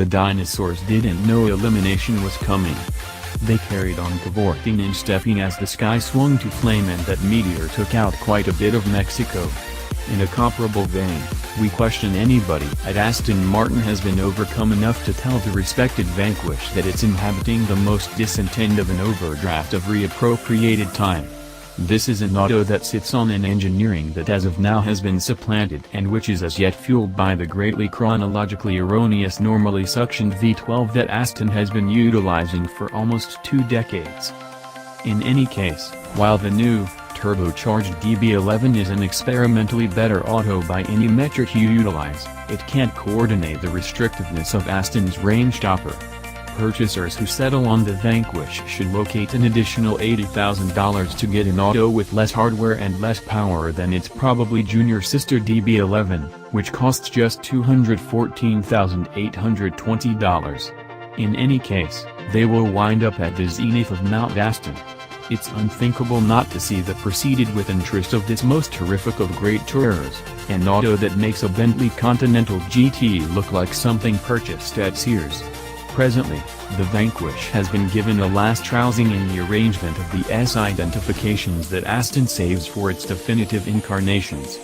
the dinosaurs didn't know elimination was coming. They carried on cavorting and stepping as the sky swung to flame and that meteor took out quite a bit of Mexico. In a comparable vein, we question anybody at Aston Martin has been overcome enough to tell the respected Vanquish that it's inhabiting the most distant end of an overdraft of reappropriated time. This is an auto that sits on an engineering that as of now has been supplanted and which is as yet fueled by the greatly chronologically erroneous normally suctioned V12 that Aston has been utilizing for almost 2 decades. In any case, while the new, turbocharged DB11 is an experimentally better auto by any metric you utilize, it can't coordinate the restrictiveness of Aston's range topper. Purchasers who settle on the Vanquish should locate an additional $80,000 to get an auto with less hardware and less power than its probably junior sister DB11, which costs just $214,820. In any case, they will wind up at the zenith of Mount Aston. It's unthinkable not to see the proceeded with interest of this most terrific of great tourers, an auto that makes a Bentley Continental GT look like something purchased at Sears. Presently, the Vanquish has been given a last trouncing in the arrangement of the S identifications that Aston saves for its definitive incarnations.